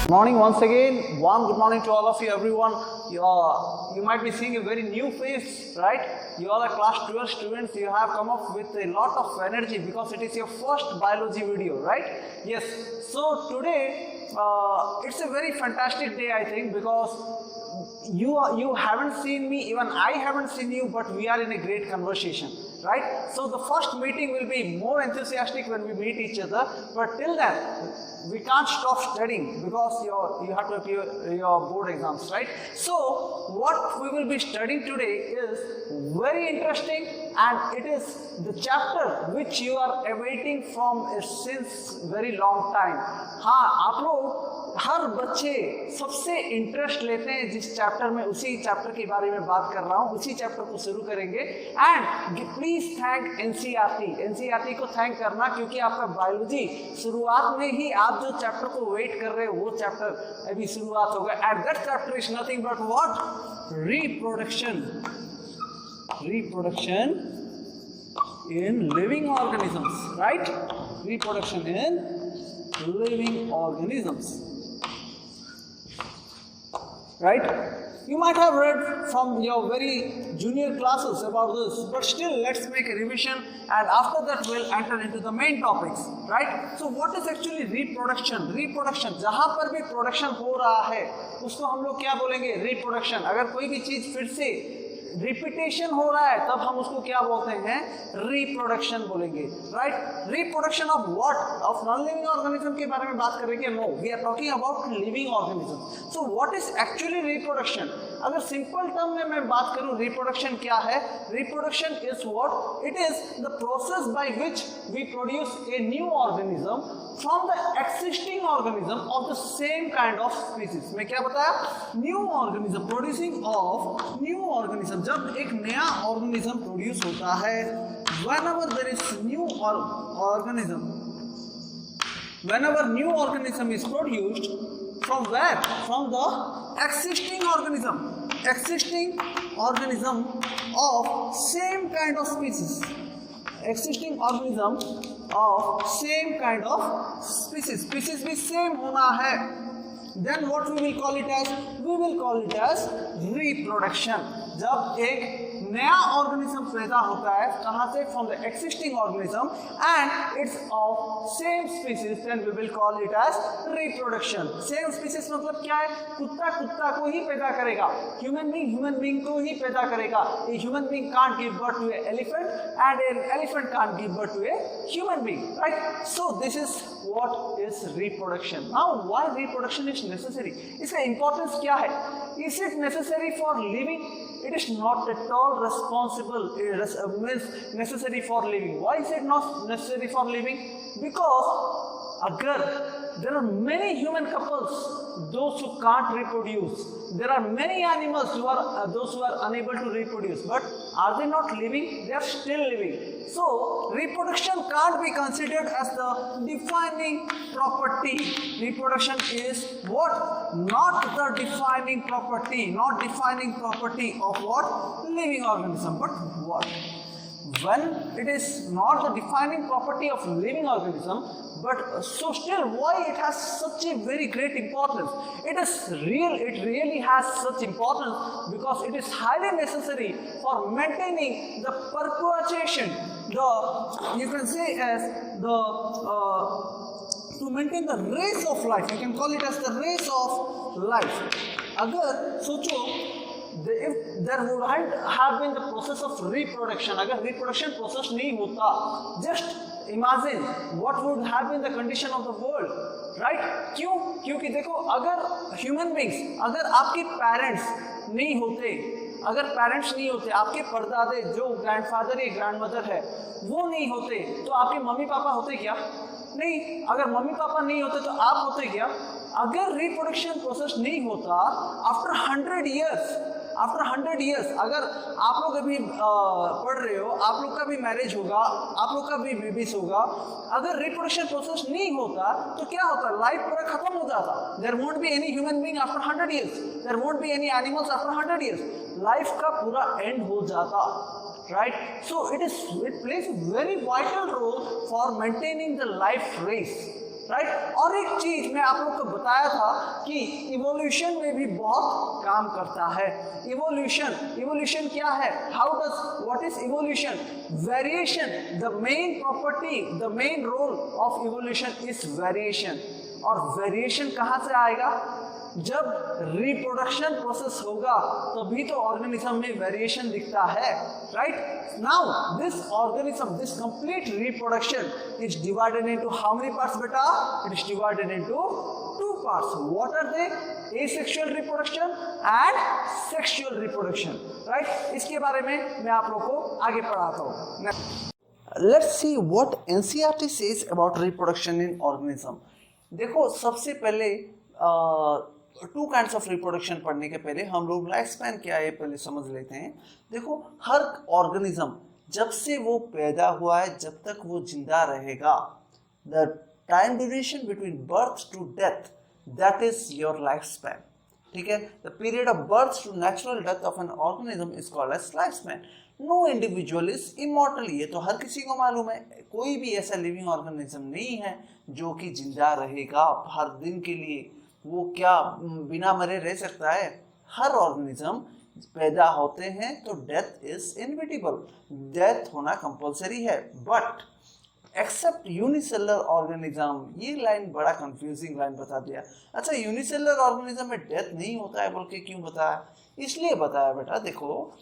Morning once again. Warm good morning to all of you, everyone. You might be seeing a very new face, right? You all are class 12 students. You have come up with a lot of energy because it is your first biology video, right? Yes. So today it's a very fantastic day, I think, because you haven't seen me, even I haven't seen you, but we are in a great conversation, right? So the first meeting will be more enthusiastic when we meet each other, but till then we can't stop studying because you have to appear your board exams, right? So what we will be studying today is very interesting, and it is the chapter which you are awaiting from since very long time. हाँ, आप लोग हर बच्चे सबसे interest लेते हैं जिस chapter में, उसी चैप्टर के बारे में बात कर रहा हूँ, उसी चैप्टर को शुरू करेंगे. एंड प्लीज थैंक एनसीईआरटी को थैंक करना, क्योंकि आपका बायोलॉजी शुरुआत में ही आप जो चैप्टर को वेट कर रहे हो वो चैप्टर अभी शुरुआत होगा. And that chapter is nothing but what? Reproduction in living organisms, right? Reproduction in living organisms, right? You might have read from your very junior classes about this, but still let's make a revision, and after that we'll enter into the main topics, right? So what is actually reproduction? Reproduction, जहाँ पर भी production हो रहा है उसको हम लोग क्या बोलेंगे? रिप्रोडक्शन. अगर कोई भी चीज फिर से रिपीटेशन हो रहा है तब हम उसको क्या बोलते हैं? रिप्रोडक्शन बोलेंगे, right? Reproduction of what? Of non living organism के बारे में बात कर रहे हैं? No, we are talking about living organism. So what is actually reproduction? अगर सिंपल टर्म में मैं बात करूं, रिप्रोडक्शन क्या है? Reproduction is what? It is the process by which we produce a new organism from the existing organism of the same kind of species. मैं क्या बताया? New organism, producing of new organism. जब एक नया organism produce होता है, whenever there is new organism, whenever new organism is produced, from where? From the existing organism of same kind of species. Existing organism of same kind of species. Species भी same होना है. Then what we will call it as? We will call it as reproduction. जब एक नया organism पैदा होता है, कहाँ से? From the existing organism, and it's of same species, then we will call it as reproduction. Same species मतलब क्या है? कुत्ता को ही पैदा करेगा, ह्यूमन बीइंग को ही पैदा करेगा. A human being can't give birth to a elephant, and an elephant can't give birth to a human being, right? So this is what is reproduction. Now why reproduction is necessary? इसका importance क्या है? Is it necessary for living? It is not at all means necessary for living. Why is it not necessary for living? Because अगर there are many human couples, those who can't reproduce. There are many animals who are those who are unable to reproduce. But are they not living? They are still living. So reproduction can't be considered as the defining property. Reproduction is what? Not the defining property. Not defining property of what? Living organism. But what? When it is not the defining property of living organism, but so still why it has such a very great importance? It really has such importance because it is highly necessary for maintaining the perpetuation, you can say as the to maintain the race of life. You can call it as the race of life. अगर सोचो, if there wouldn't have been the process of reproduction, अगर reproduction process नहीं होता, just imagine what would have been the condition of the world, right? क्यों? क्योंकि देखो, अगर human beings, अगर आपके parents नहीं होते, आपके परदादे जो ग्रैंडफादर या ग्रैंडमदर है वो नहीं होते, तो आपके मम्मी पापा होते क्या? नहीं. अगर मम्मी पापा नहीं होते तो आप होते क्या? अगर रिप्रोडक्शन प्रोसेस नहीं होता, आफ्टर 100 years अगर आप लोग अभी पढ़ रहे हो, आप लोग का भी मैरिज होगा, आप लोग का भी बेबीज होगा, अगर रिप्रोडक्शन प्रोसेस नहीं होता तो क्या होता? लाइफ पूरा खत्म हो जाता. There won't be any human being after 100 years. There won't be any animals after 100 years. Life का पूरा एंड हो जाता, right? So it plays a very vital role for maintaining the life race. Right. और एक चीज मैं आप लोग को बताया था कि इवोल्यूशन में भी बहुत काम करता है। इवोल्यूशन क्या है? What is evolution? Variation. The main property, the main role of evolution is variation. और वेरिएशन कहाँ से आएगा? जब रिप्रोडक्शन प्रोसेस होगा तभी तो ऑर्गेनिज्म में वेरिएशन दिखता है, right. Now this organism, this complete reproduction is divided into how many parts बेटा? It is divided into 2 parts. What are they? Asexual reproduction and sexual reproduction, right. इसके बारे में मैं आप लोग को आगे पढ़ाता हूँ। Let's see what NCERT says about reproduction in organism. देखो, सबसे पहले 2 काइंड्स ऑफ रिप्रोडक्शन पढ़ने के पहले हम लोग लाइफ स्पैन क्या है पहले समझ लेते हैं। देखो, हर ऑर्गेनिज्म जब से वो पैदा हुआ है जब तक वो जिंदा रहेगा, the time duration between birth to death, that is your life span. ठीक है, the period of birth to natural death of an organism is called as life span. No individual is immortal, ये तो हर किसी को मालूम है। कोई भी ऐसा लिविंग ऑर्गेनिज्म नहीं है जो कि जिंदा रहेगा हर दिन के लिए। वो क्या बिना मरे रह सकता है? हर ऑर्गेनिज्म पैदा होते हैं तो डेथ इज इनविटेबल, डेथ होना कंपलसरी है। बट एक्सेप्ट यूनिसेलुलर ऑर्गेनिज्म, ये लाइन बड़ा कंफ्यूजिंग लाइन बता दिया। अच्छा, यूनिसेलुलर ऑर्गेनिज्म में डेथ नहीं होता है बोल के क्यों बताया? इसलिए बताया बेटा, देखो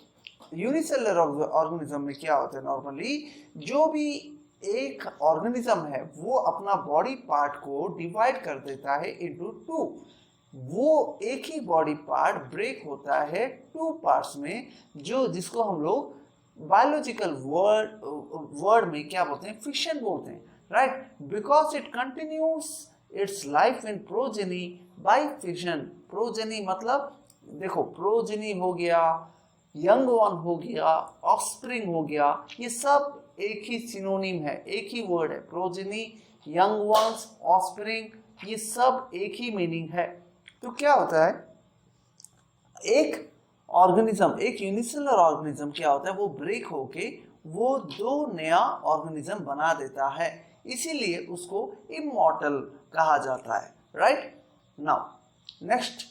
यूनिसेलुलर ऑर्गेनिज्म में क्या होता है, नॉर्मली जो भी एक ऑर्गेनिज्म है वो अपना बॉडी पार्ट को डिवाइड कर देता है इनटू 2। वो एक ही बॉडी पार्ट ब्रेक होता है 2 पार्ट्स में, जो जिसको हम लोग बायोलॉजिकल वर्ड में क्या बोलते हैं? फिशन बोलते हैं, right. Because it continues its life in progeny by fission. Progeny मतलब देखो, प्रोजेनी हो गया, यंग वन हो गया, ऑफस्प्रिंग हो गया, ये सब एक ही सिनोनिम है, एक ही वर्ड है। प्रोजेनी, यंग वंस, ऑफस्प्रिंग, ये सब एक ही मीनिंग है। तो क्या होता है, एक ऑर्गेनिज्म, एक यूनिसेलुलर ऑर्गेनिज्म क्या होता है, वो ब्रेक होके वो 2 नया ऑर्गेनिज्म बना देता है, इसीलिए उसको इमॉर्टल कहा जाता है, राइट। नाउ नेक्स्ट,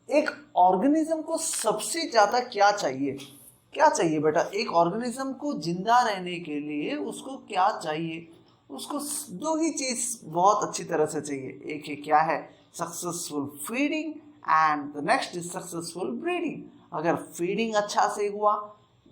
एक ऑर्गेनिज्म को सबसे ज्यादा क्या चाहिए? क्या चाहिए बेटा? एक ऑर्गेनिज्म को जिंदा रहने के लिए उसको क्या चाहिए? उसको 2 ही चीज बहुत अच्छी तरह से चाहिए। एक है क्या है? Successful feeding and the next is successful breeding. अगर फीडिंग अच्छा से हुआ,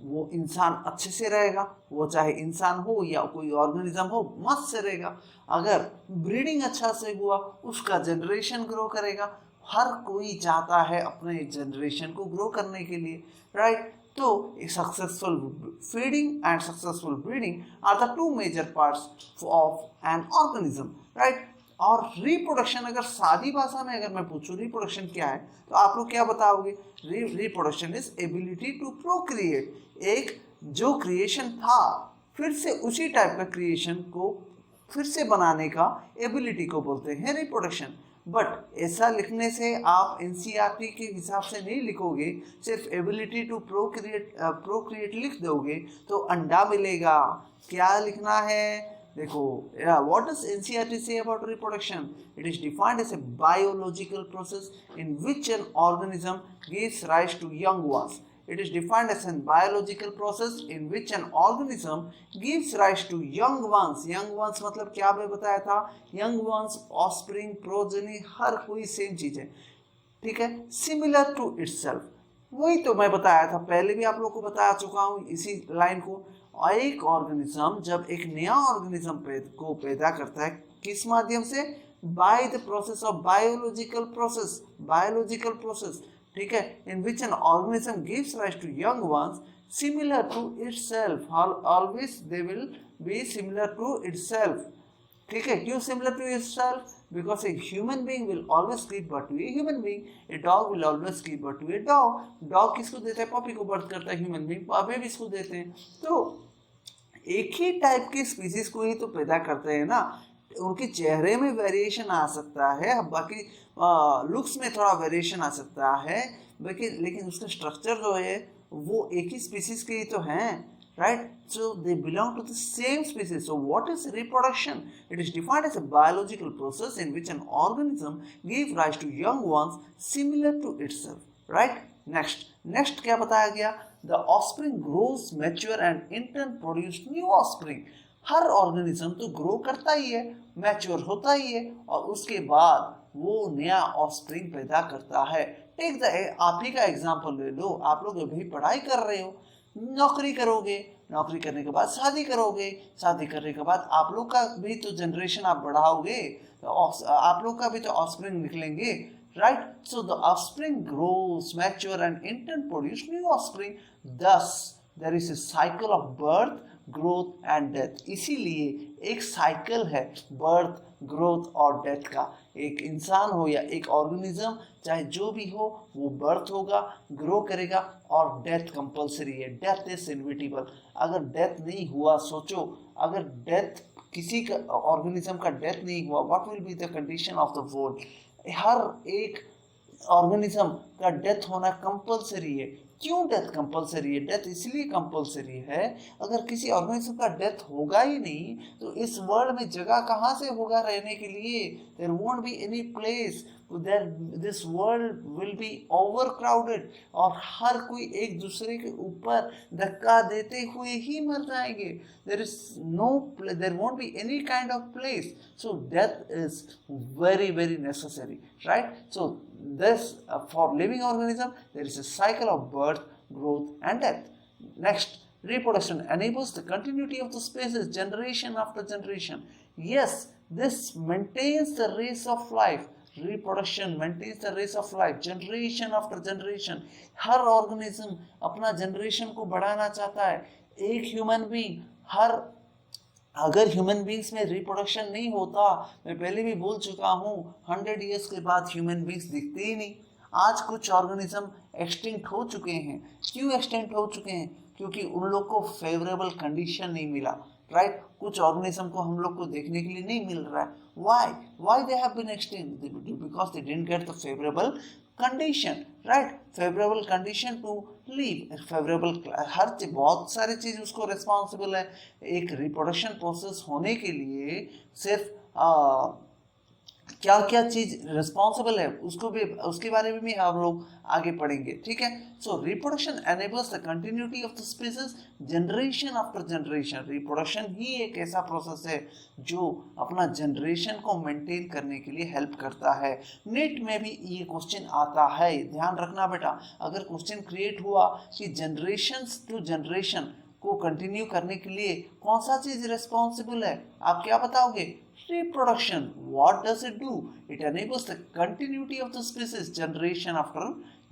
वो इंसान अच्छे से रहेगा, वो चाहे इंसान हो या कोई ऑर्गेनिज्म हो, मस्त से रहेगा। अगर ब्रीडिंग अच्छा से हुआ, उसका जनरेशन ग्रो करेगा। हर कोई चाहता है अपने जनरेशन को ग्रो करने के लिए, राइट। तो successful feeding and successful breeding are the 2 major parts of an organism, right. और रिप्रोडक्शन, अगर सादी भाषा में अगर मैं पूछूं रिप्रोडक्शन क्या है, तो आप लोग क्या बताओगे? Reproduction is ability to procreate. एक जो क्रिएशन था, फिर से उसी टाइप का क्रिएशन को फिर से बनाने का एबिलिटी को बोलते हैं रिप्रोडक्शन। बट ऐसा लिखने से आप एनसीईआरटी के हिसाब से नहीं लिखोगे, सिर्फ एबिलिटी टू प्रोक्रिएट लिख दोगे तो अंडा मिलेगा। क्या लिखना है? देखो, what does NCERT say about reproduction? It is defined as a biological process in which an organism gives rise to young ones. It is defined as a biological process in which an organism gives rise to young ones. Young ones मतलब क्या मैं बताया था? Young ones, offspring, progeny, हर कोई same चीज है, ठीक है। Similar to itself, वही तो मैं बताया था, पहले भी आप लोग को बता चुका हूँ इसी लाइन को। एक ऑर्गेनिज्म जब एक नया ऑर्गेनिज्म को पैदा करता है, किस माध्यम से? By the process of biological process, ठीक है, in which an organism gives rise to young ones similar to itself. Always they will be similar to itself, ठीक है। क्यों similar to itself? Because a human being will always give birth to a human being, a dog will always give birth to a dog. Dog किसको देता है? Puppy को birth करता है। Human being babies को देते हैं। तो एक ही टाइप के स्पीसीज को ही तो पैदा करते हैं ना। उनके चेहरे में वेरिएशन आ सकता है, बाकी लुक्स में थोड़ा वेरिएशन आ सकता है, बाकी लेकिन उसका स्ट्रक्चर जो है वो एक ही स्पीसीज के ही तो हैं, right? So they belong to the same species. So what is reproduction? It is defined as a biological process in which an organism gives rise to young ones similar to itself, right? Next क्या बताया गया? The offspring grows, mature and in turn produce new offspring. हर organism तो grow करता ही है, mature होता ही है और उसके बाद वो नया ऑफस्प्रिंग पैदा करता है। टेक द आप ही का एग्जांपल ले लो। आप लोग अभी पढ़ाई कर रहे हो, नौकरी करोगे, नौकरी करने के बाद शादी करोगे, शादी करने के बाद आप लोग का भी तो जनरेशन आप बढ़ाओगे, तो आप लोग का भी तो ऑफस्प्रिंग निकलेंगे, right? So the offspring grows, mature and in turn produce new offspring. Thus there is a cycle of birth, growth and death. इसीलिए एक साइकिल है बर्थ, ग्रोथ और डेथ का। एक इंसान हो या एक ऑर्गेनिज्म, चाहे जो भी हो, वो बर्थ होगा, ग्रो करेगा और डेथ कंपलसरी है। Death is inevitable. अगर डेथ नहीं हुआ, सोचो, अगर डेथ किसी का ऑर्गेनिज्म का डेथ नहीं हुआ, what will be the condition of the world? हर एक ऑर्गेनिज्म का डेथ होना कंपलसरी है। क्यों डेथ कंपलसरी है? डेथ इसलिए कंपलसरी है, अगर किसी ऑर्गेनिज्म का डेथ होगा ही नहीं तो इस वर्ल्ड में जगह कहाँ से होगा रहने के लिए? There won't be any place, this world will be overcrowded और हर कोई एक दूसरे के ऊपर धक्का देते हुए ही मर जाएंगे। There won't be any kind of place, so death is very very necessary, right? So this for living organism there is a cycle of birth, growth and death. Next, reproduction enables the continuity of the species generation after generation. Yes, this maintains the race of life. Reproduction maintains the race of life generation after generation. Her organism अपना generation को बढ़ाना चाहता है। एक human being अगर human beings में reproduction नहीं होता, मैं पहले भी बोल चुका हूँ, 100 ईयर्स के बाद ह्यूमन बींग्स दिखते ही नहीं। आज कुछ ऑर्गेनिज्म एक्सटिंक्ट हो चुके हैं। क्यों एक्सटिंक्ट हो चुके हैं? क्योंकि उन लोग को फेवरेबल कंडीशन नहीं मिला, राइट? कुछ ऑर्गेनिज्म को हम लोग को देखने के लिए नहीं मिल रहा है। Why they have been extinct? Because they didn't get the favourable condition, right? Favourable condition to live, favourable बहुत सारी चीज उसको रिस्पॉन्सिबल है। एक रिप्रोडक्शन प्रोसेस होने के लिए सिर्फ क्या क्या चीज रिस्पॉन्सिबल है उसको भी, उसके बारे में भी हम लोग आगे पढ़ेंगे, ठीक है? So reproduction enables the continuity of the species generation after generation. Reproduction ही एक ऐसा प्रोसेस है जो अपना जनरेशन को मेंटेन करने के लिए हेल्प करता है। नेट में भी ये क्वेश्चन आता है, ध्यान रखना बेटा। अगर क्वेश्चन क्रिएट हुआ कि जनरेशन टू जनरेशन को कंटिन्यू करने के लिए कौन सा चीज रिस्पॉन्सिबल है, आप क्या बताओगे? Reproduction. What does it do? It enables the continuity of the species generation after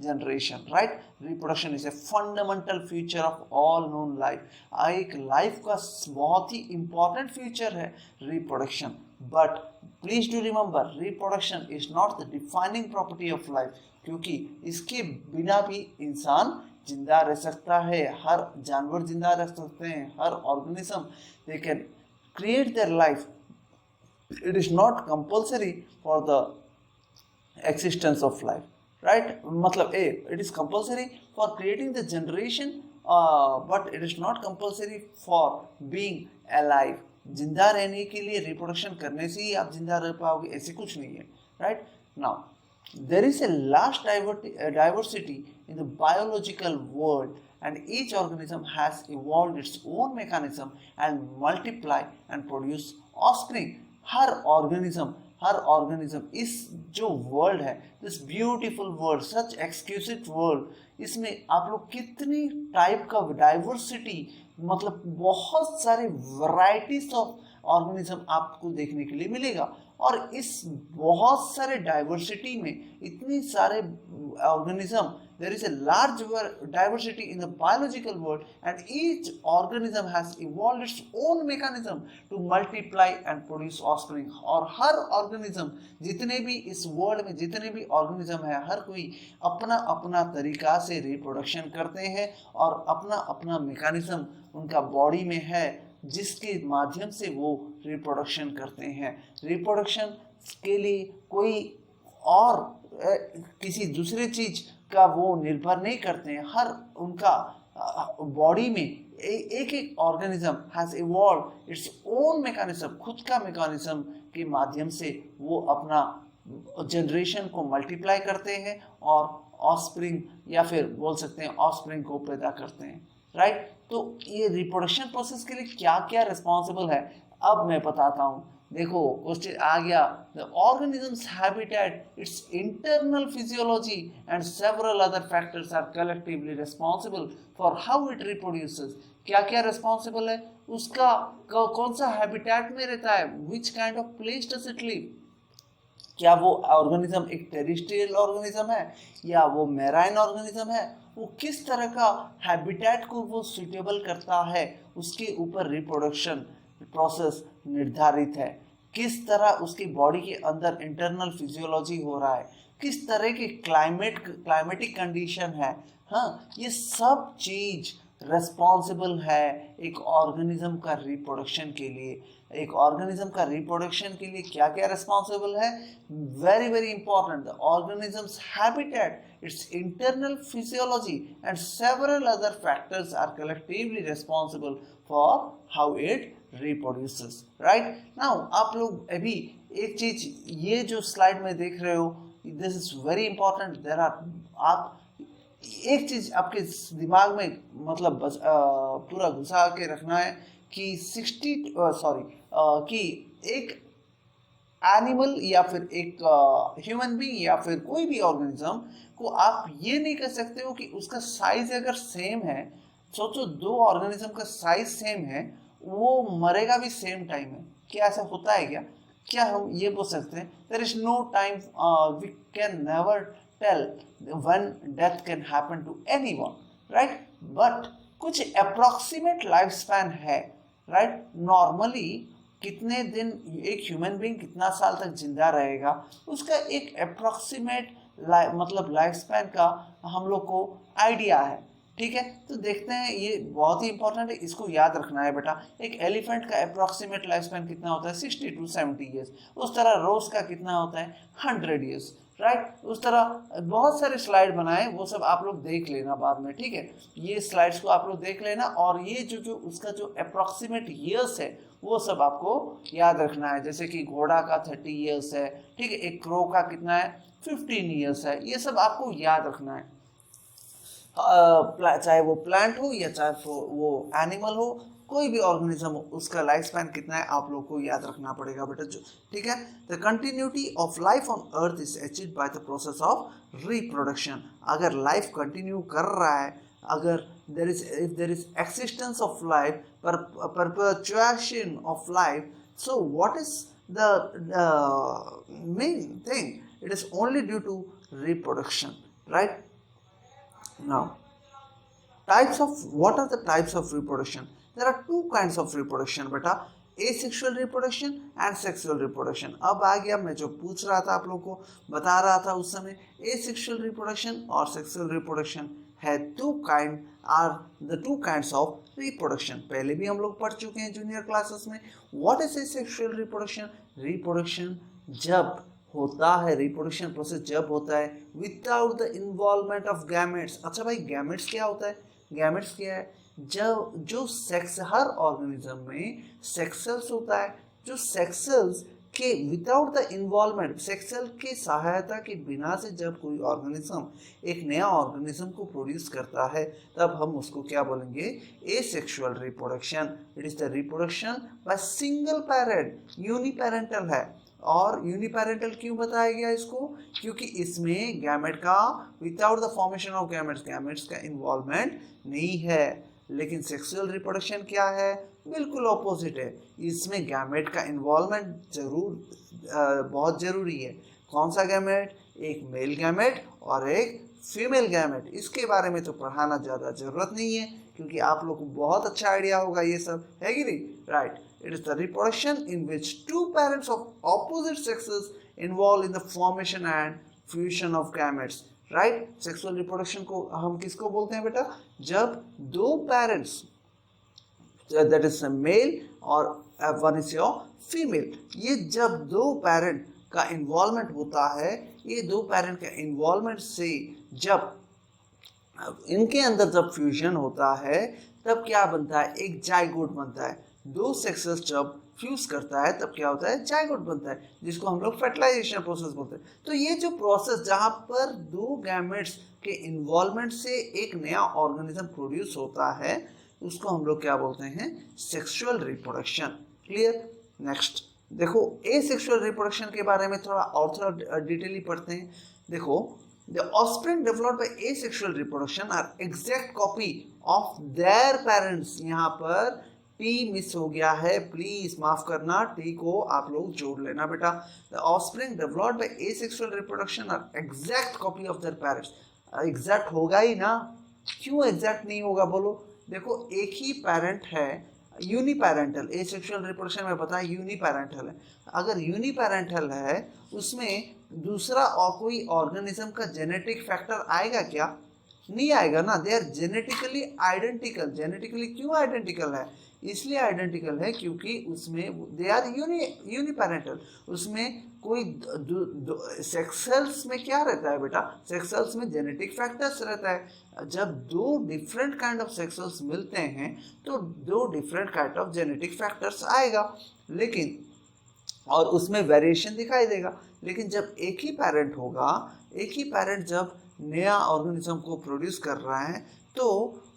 generation, right? Reproduction is a fundamental feature of all known life. एक लाइफ का बहुत ही important feature है reproduction. But please do remember, reproduction is not the defining property of life. क्योंकि इसके बिना भी इंसान जिंदा रह सकता है, हर जानवर जिंदा रह सकते हैं, हर organism they can create their life. It is not compulsory for the existence of life, right? मतलब it is compulsory for creating the generation, but it is not compulsory for being alive. जिंदा रहने के लिए reproduction करने से ही आप जिंदा रह पाओगे, ऐसे कुछ नहीं है, right? Now there is a large diversity in the biological world and each organism has evolved its own mechanism and multiply and produce offspring. हर ऑर्गेनिज्म इस जो वर्ल्ड है, this beautiful world, such exclusive world, इसमें आप लोग कितनी type का diversity, मतलब बहुत सारे वैरायटीज ऑफ ऑर्गेनिज्म आपको देखने के लिए मिलेगा। और इस बहुत सारे डाइवर्सिटी में इतनी सारे organism, there is a large diversity in the biological world and each organism has evolved its own mechanism to multiply and produce offspring. और हर organism, जितने भी इस वर्ल्ड में जितने भी organism है, हर कोई अपना अपना तरीका से रिप्रोडक्शन करते हैं और अपना अपना mechanism उनका बॉडी में है जिसके माध्यम से वो रिप्रोडक्शन करते हैं। रिप्रोडक्शन के लिए कोई और किसी दूसरे चीज का वो निर्भर नहीं करते हैं, हर उनका बॉडी में एक एक organism has evolve its own mechanism, खुद का मैकेनिज्म के माध्यम से वो अपना जनरेशन को मल्टीप्लाई करते हैं और ऑफस्प्रिंग या फिर बोल सकते हैं ऑफस्प्रिंग को पैदा करते हैं, राइट। तो ये रिप्रोडक्शन प्रोसेस के लिए क्या क्या रिस्पॉन्सिबल है अब मैं बताता हूँ। देखो क्वेश्चन आ गया, the organism's habitat, its internal physiology and several other factors are collectively responsible for how it reproduces. क्या क्या रिस्पॉन्सिबल है उसका, कौन सा हैबिटेट में रहता है, which kind of place does it live, क्या वो ऑर्गेनिज्म एक टेरिस्ट्रियल ऑर्गेनिज्म है या वो मैराइन ऑर्गेनिज्म है, वो किस तरह का हैबिटेट को वो सुटेबल करता है, उसके ऊपर रिप्रोडक्शन प्रोसेस निर्धारित है। किस तरह उसकी बॉडी के अंदर इंटरनल फिजियोलॉजी हो रहा है, किस तरह की क्लाइमेटिक कंडीशन है, हाँ, ये सब चीज रेस्पॉन्सिबल है एक ऑर्गेनिज्म का रिप्रोडक्शन के लिए। एक ऑर्गेनिज्म का रिप्रोडक्शन के लिए क्या क्या रेस्पॉन्सिबल है, very very important, the organism's habitat, its internal physiology and several other factors are collectively responsible for how it reproduces, right. Now आप लोग अभी एक चीज, ये जो स्लाइड में देख रहे हो, this is very important, there are, आप एक चीज आपके दिमाग में मतलब पूरा घुसा के रखना है कि कि एक एनिमल या फिर एक ह्यूमन बीइंग या फिर कोई भी ऑर्गेनिज्म को आप ये नहीं कह सकते हो कि उसका साइज अगर सेम है, सोचो दो ऑर्गेनिज्म का साइज सेम है, वो मरेगा भी सेम टाइम में, क्या ऐसा होता है क्या? क्या हम ये बोल सकते हैं there is no time, we can never tell when death can happen to anyone, right? But कुछ approximate lifespan है, right? Normally कितने दिन एक ह्यूमन बीइंग कितना साल तक जिंदा रहेगा, उसका एक अप्रोक्सीमेट मतलब लाइफ स्पैन का हम लोग को आइडिया है, ठीक है। तो देखते हैं, ये बहुत ही इंपॉर्टेंट है, इसको याद रखना है बेटा। एक एलिफेंट का अप्रोक्सीमेट लाइफ स्पैन कितना होता है, 60 to 70 ईयर्स। उस तरह रोज का कितना होता है, 100 ईयर्स, राइट। उस तरह बहुत सारे स्लाइड बनाए, वो सब आप लोग देख लेना बाद में, ठीक है। ये स्लाइड्स को आप लोग देख लेना, और ये जो उसका जो अप्रोक्सीमेट ईयर्स है वो सब आपको याद रखना है। जैसे कि घोड़ा का 30 ईयर्स है, ठीक है, एक क्रो का कितना है, 15 ईयर्स है, ये सब आपको याद रखना है। चाहे वो प्लांट हो या चाहे वो एनिमल हो, कोई भी ऑर्गेनिज्म हो, उसका लाइफ स्पैन कितना है आप लोग को याद रखना पड़ेगा बेटा, ठीक है। The continuity of life on earth is achieved by the process of reproduction. अगर लाइफ कंटिन्यू कर रहा है, अगर if there is existence of life, perpetuation of life, so what is the main thing? It is only due to reproduction, right? Now, what are the types of reproduction? There are two kinds of reproduction बेटा, asexual reproduction and sexual reproduction। अब आ गया मैं जो पूछ रहा था, आप लोगों को बता रहा था उस समय, asexual reproduction और sexual reproduction है are the two kinds of reproduction। पहले भी हम लोग पढ़ चुके हैं जूनियर क्लासेस में। What is asexual reproduction? Reproduction जब होता है, रिप्रोडक्शन प्रोसेस जब होता है without the involvement of gametes. अच्छा भाई, गैमेट्स क्या होता है? गैमेट्स क्या है? जो सेक्स, हर ऑर्गेनिज्म में सेक्सल्स होता है, जो सेक्सल्स के विदाउट द इन्वॉल्वमेंट, सेक्सल के सहायता के बिना से जब कोई ऑर्गेनिज्म एक नया ऑर्गेनिज्म को प्रोड्यूस करता है, तब हम उसको क्या बोलेंगे? Asexual reproduction. It is the reproduction by single parent, uniparental है। और यूनिपेरेंटल क्यों बताया गया इसको? क्योंकि इसमें गैमेट का, without the formation of gametes का इन्वॉल्वमेंट नहीं है। लेकिन सेक्सुअल रिप्रोडक्शन क्या है? बिल्कुल ऑपोजिट है, इसमें गैमेट का इन्वॉल्वमेंट बहुत जरूरी है। कौन सा गैमेट? एक मेल गैमेट और एक फीमेल गैमेट। इसके बारे में तो पढ़ाना ज़्यादा ज़रूरत नहीं है, क्योंकि आप लोग को बहुत अच्छा आइडिया होगा ये सब, है कि नहीं, right. It is the reproduction in which two parents of opposite sexes involved in the formation and fusion of gametes, right? Sexual reproduction को हम किसको बोलते हैं बेटा? जब दो parents, that is a male और one is your female, ये जब दो parent का involvement होता है, ये दो parent का involvement से जब इनके अंदर जब फ्यूजन होता है तब क्या बनता है, एक जाइगोट बनता है। दो सेक्सेस जब फ्यूज करता है तब क्या होता है, जाइगोट बनता है, जिसको हम लोग फर्टिलाइजेशन प्रोसेस बोलते हैं। तो ये जो प्रोसेस जहाँ पर दो गैमेट्स के इन्वॉल्वमेंट से एक नया ऑर्गेनिज्म प्रोड्यूस होता है, उसको हम लोग क्या बोलते हैं, सेक्सुअल रिप्रोडक्शन। क्लियर। नेक्स्ट देखो एसेक्सुअल रिप्रोडक्शन के बारे में थोड़ा डिटेली पढ़ते हैं। देखो the offspring developed by asexual reproduction are exact copy of their parents। यहाँ पर टी मिस हो गया है, प्लीज माफ करना, टी को आप लोग जोड़ लेना बेटा। the offspring developed by asexual reproduction are exact copy of their parents। Exact होगा ही ना, क्यों एग्जैक्ट नहीं होगा बोलो। देखो एक ही पेरेंट है, यूनिपेरेंटल, एसेक्सुअल रिप्रोडक्शन में पता है यूनिपेरेंटल है। अगर यूनिपेरेंटल है उसमें दूसरा और कोई ऑर्गेनिज्म का जेनेटिक फैक्टर आएगा क्या, नहीं आएगा ना। They are genetically identical. Genetically क्यों आइडेंटिकल है, इसलिए आइडेंटिकल है क्योंकि उसमें दे आर यूनिपेरेंटल। उसमें कोई सेक्स सेल्स में क्या रहता है बेटा, सेक्स सेल्स में जेनेटिक फैक्टर्स रहता है। जब दो different kind of sex cells मिलते हैं तो दो different kind of genetic factors आएगा, लेकिन और उसमें वेरिएशन दिखाई देगा। लेकिन जब एक ही पेरेंट होगा, एक ही पेरेंट जब नया ऑर्गेनिज्म को प्रोड्यूस कर रहा है तो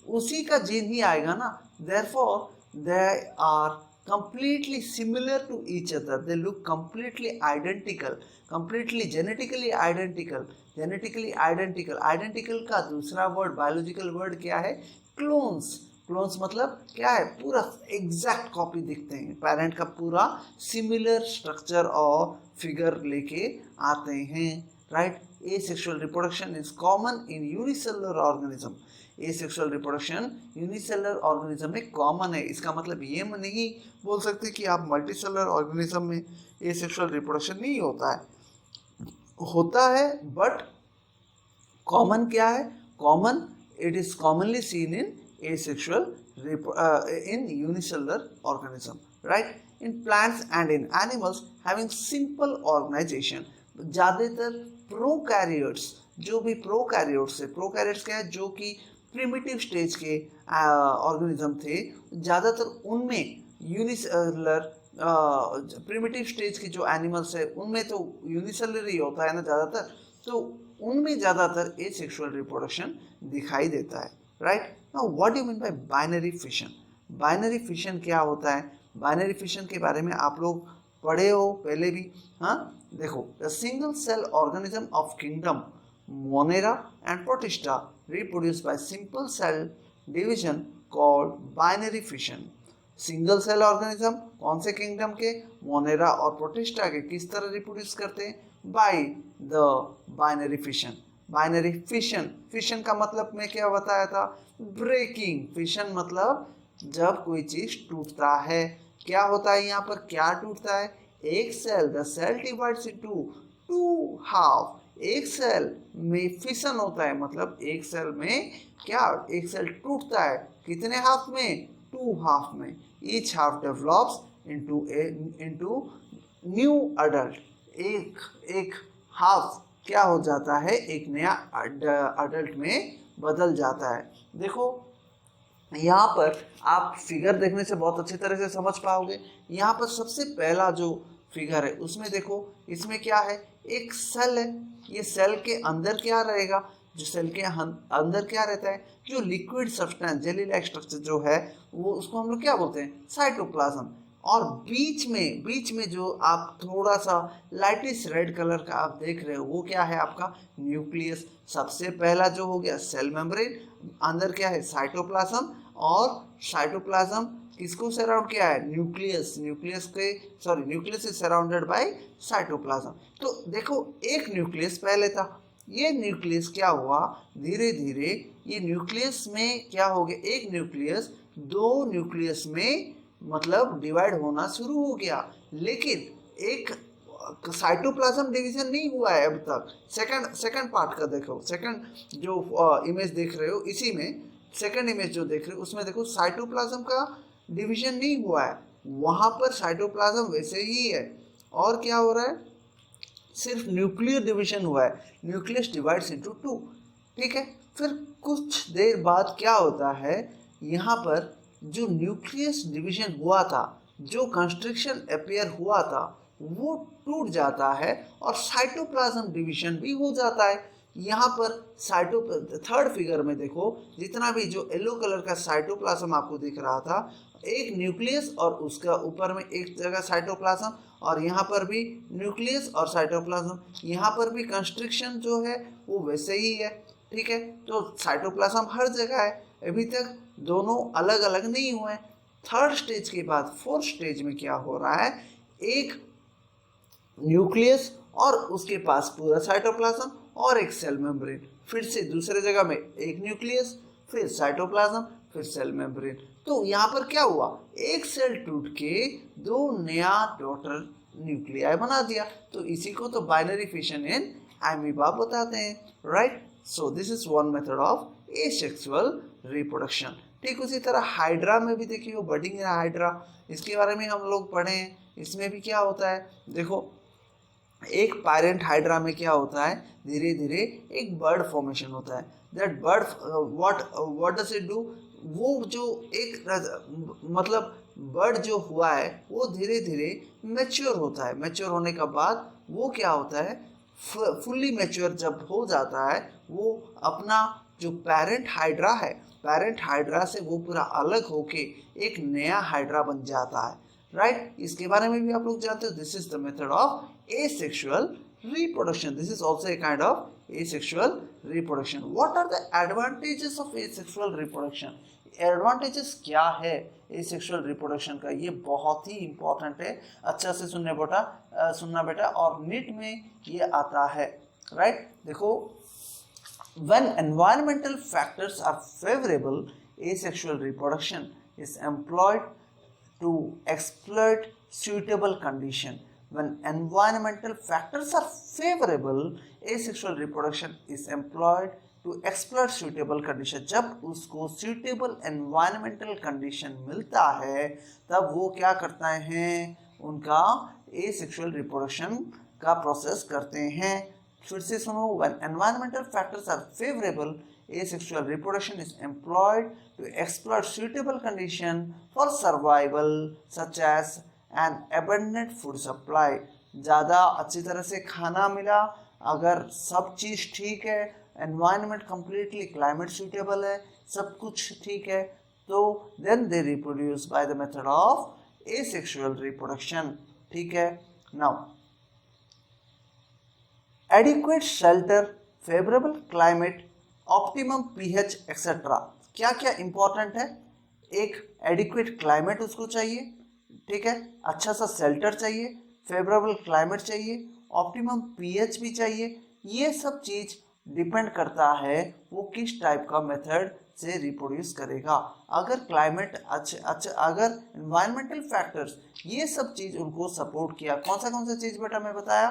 उसी का जीन ही आएगा ना। Therefore they are completely similar to each other, they look completely identical, completely genetically identical। genetically identical, identical का दूसरा वर्ड, बायोलॉजिकल वर्ड क्या है, क्लोन्स। क्लोन्स मतलब क्या है, पूरा एग्जैक्ट कॉपी दिखते हैं, पेरेंट का पूरा सिमिलर स्ट्रक्चर और फिगर लेके आते हैं, right. Asexual reproduction is common in unicellular organism. Asexual reproduction unicellular organism में कॉमन है। इसका मतलब ये नहीं बोल सकते कि आप मल्टीसेलुलर ऑर्गेनिज्म में एसेक्सुअल रिप्रोडक्शन नहीं होता है, होता है, बट कॉमन क्या है, common it is commonly seen in asexual in unicellular organism, right? In plants and in animals having simple organization। ज़्यादातर प्रोकैरियोट्स, जो भी प्रोकैरियोट्स है, प्रोकैरियोट्स क्या है, जो कि प्रिमिटिव स्टेज के ऑर्गेनिज्म थे, ज़्यादातर उनमें यूनिसेलुलर प्रिमिटिव स्टेज के जो एनिमल्स है उनमें तो यूनिसेलुलर ही होता है ना ज़्यादातर, तो उनमें ज़्यादातर एसेक्सुअल रिप्रोडक्शन दिखाई देता है, right. Now what do you mean by binary fission. Binary fission क्या होता है, बाइनरी फिशन के बारे में आप लोग पढ़े हो पहले भी, हाँ। देखो the single cell organism of kingdom Monera and Protista reproduced by simple cell division called binary fission। Single cell organism कौन से किंगडम के, मोनेरा और प्रोटिस्टा के, किस तरह रिप्रोड्यूस करते हैं, by the binary fission. Binary fission, fission का मतलब मैं क्या बताया था, ब्रेकिंग। फिशन मतलब जब कोई चीज टूटता है, क्या होता है यहाँ पर, क्या टूटता है, एक cell, the cell divides into two half. एक सेल में फिशन होता है, मतलब एक सेल में क्या, एक सेल टूटता है, कितने हाफ में, टू हाफ में। Each half develops into new adult. एक हाफ क्या हो जाता है, एक नया अडल्ट में बदल जाता है। देखो यहाँ पर आप फिगर देखने से बहुत अच्छी तरह से समझ पाओगे। यहाँ पर सबसे पहला जो फिगर है उसमें देखो, इसमें क्या है, एक सेल है। ये सेल के अंदर क्या रहेगा, जो सेल के अंदर क्या रहता है, जो liquid substance, jelly like structure जो है वो, उसको हम लोग क्या बोलते हैं, साइटोप्लाज्म। और बीच में जो आप थोड़ा सा लाइटिश रेड कलर का आप देख रहे हो वो क्या है, आपका न्यूक्लियस। सबसे पहला जो हो गया सेल मेम्ब्रेन, अंदर क्या है, साइटोप्लाज्म। और साइटोप्लाज्म किसको सराउंड किया है, nucleus. Nucleus is surrounded by cytoplasm. तो देखो एक न्यूक्लियस पहले था, ये न्यूक्लियस क्या हुआ, धीरे धीरे ये न्यूक्लियस में क्या हो गया, एक न्यूक्लियस दो न्यूक्लियस में मतलब डिवाइड होना शुरू हो गया। लेकिन एक साइटोप्लाज्म डिवीजन नहीं हुआ है अब तक। सेकंड पार्ट का देखो, सेकंड जो इमेज देख रहे हो, इसी में सेकंड इमेज जो देख रहे हो उसमें देखो साइटोप्लाज्म का डिवीजन नहीं हुआ है, वहां पर साइटोप्लाज्म वैसे ही है। और क्या हो रहा है, सिर्फ न्यूक्लियर डिवीजन हुआ है, न्यूक्लियस डिवाइड्स इनटू टू, ठीक है। फिर कुछ देर बाद क्या होता है, यहाँ पर जो न्यूक्लियस डिवीजन हुआ था, जो कंस्ट्रक्शन अपीयर हुआ था, वो टूट जाता है और साइटोप्लाज्म डिवीजन भी हो जाता है। यहाँ पर थर्ड फिगर में देखो, जितना भी जो येलो कलर का साइटोप्लाज्म आपको दिख रहा था, एक न्यूक्लियस और उसका ऊपर में एक जगह साइटोप्लाज्म, और यहाँ पर भी न्यूक्लियस और साइटोप्लाज्म, यहाँ पर भी कंस्ट्रक्शन जो है वो वैसे ही है। ठीक है, तो साइटोप्लाज्म हर जगह है, अभी तक दोनों अलग अलग नहीं हुए। थर्ड स्टेज के बाद फोर्थ स्टेज में क्या हो रहा है, एक न्यूक्लियस और उसके पास पूरा साइटोप्लाज्म और एक सेल मेम्ब्रेन, फिर से दूसरे जगह में एक न्यूक्लियस, फिर साइटोप्लाज्म, फिर सेल मेम्ब्रेन। तो यहाँ पर क्या हुआ, एक सेल टूट के दो नया डॉटर न्यूक्लियाई बना दिया। तो इसी को तो बाइनरी फिशन इन एमीबा बताते हैं, right. So this is one method of asexual reproduction. ठीक उसी तरह हाइड्रा में भी देखिए, बडिंग हाइड्रा, इसके बारे में हम लोग पढ़े हैं। इसमें भी क्या होता है, देखो एक पैरेंट हाइड्रा में क्या होता है, धीरे धीरे एक बर्ड फॉर्मेशन होता है। That bird what does it do, वो जो एक मतलब बर्ड जो हुआ है वो धीरे धीरे मैच्योर होता है। मैच्योर होने के बाद वो क्या होता है, फुल्ली मैच्योर जब हो जाता है, वो अपना जो पेरेंट हाइड्रा है, पेरेंट हाइड्रा से वो पूरा अलग होके एक नया हाइड्रा बन जाता है, राइट। इसके बारे में भी आप लोग जानते हो। This is the method of asexual reproduction. This is also a kind of asexual reproduction. What are the advantages of asexual reproduction? Advantages क्या है asexual reproduction का, ये बहुत ही important है। अच्छा से सुनना बेटा, और नीट में ये आता है, right? देखो, when environmental factors are favorable, asexual reproduction is employed to exploit suitable condition. When environmental factors are favorable, asexual reproduction is employed to exploit suitable condition. जब उसको suitable environmental condition मिलता है, तब वो क्या करता है, उनका asexual reproduction का प्रोसेस करते हैं। फिर से सुनो, when environmental factors are favorable, asexual reproduction is employed to exploit suitable condition for survival, such as and abundant food supply. ज़्यादा अच्छी तरह से खाना मिला, अगर सब चीज़ ठीक है, एनवायरनमेंट कम्प्लीटली क्लाइमेट सूटेबल है, सब कुछ ठीक है, तो then they reproduce by the method of asexual reproduction. ठीक है, now adequate shelter, favourable climate, optimum pH etcetera. क्या क्या इंपॉर्टेंट है, एक एडिक्वेट क्लाइमेट उसको चाहिए, ठीक है, अच्छा सा शेल्टर चाहिए, फेवरेबल क्लाइमेट चाहिए, ऑप्टिमम पीएच भी चाहिए। ये सब चीज़ डिपेंड करता है वो किस टाइप का मेथड से रिप्रोड्यूस करेगा। अगर क्लाइमेट अच्छा अगर एनवायरमेंटल फैक्टर्स ये सब चीज़ उनको सपोर्ट किया, कौन सा चीज़ बेटा मैं बताया,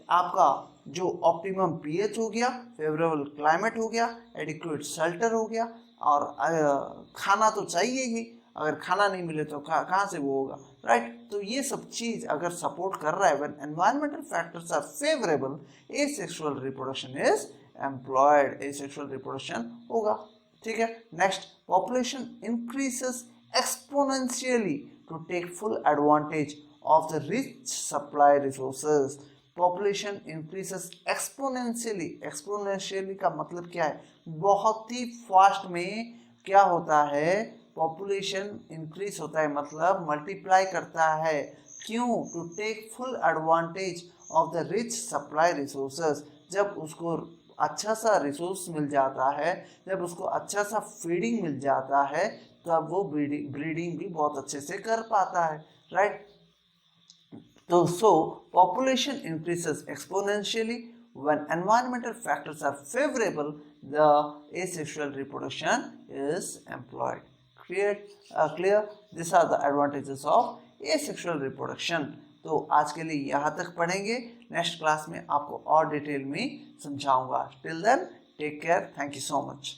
आपका जो ऑप्टिमम पीएच हो गया, फेवरेबल क्लाइमेट हो गया, एडिक्वेट शेल्टर हो गया, और खाना तो चाहिए ही, अगर खाना नहीं मिले तो कहाँ से वो होगा, राइट। तो ये सब चीज़ अगर सपोर्ट कर रहा है, when environmental factors are favourable, asexual reproduction is employed, asexual reproduction होगा। ठीक है, next, population increases exponentially to take full advantage of the rich supply resources. Population increases exponentially, exponentially का मतलब क्या है, बहुत ही फास्ट में क्या होता है, पॉपुलेशन इंक्रीज होता है, मतलब मल्टीप्लाई करता है। क्यों, to take full advantage of the rich supply resources. जब उसको अच्छा सा रिसोर्स मिल जाता है, जब उसको अच्छा सा फीडिंग मिल जाता है, तब वो ब्रीडिंग भी बहुत अच्छे से कर पाता है, राइट। तो सो population increases exponentially when environmental factors are favorable, the asexual reproduction is employed. Clear? These are the advantages of asexual reproduction. तो आज के लिए यहाँ तक पढ़ेंगे, नेक्स्ट क्लास में आपको और डिटेल में समझाऊंगा। Till then take care, thank you so much.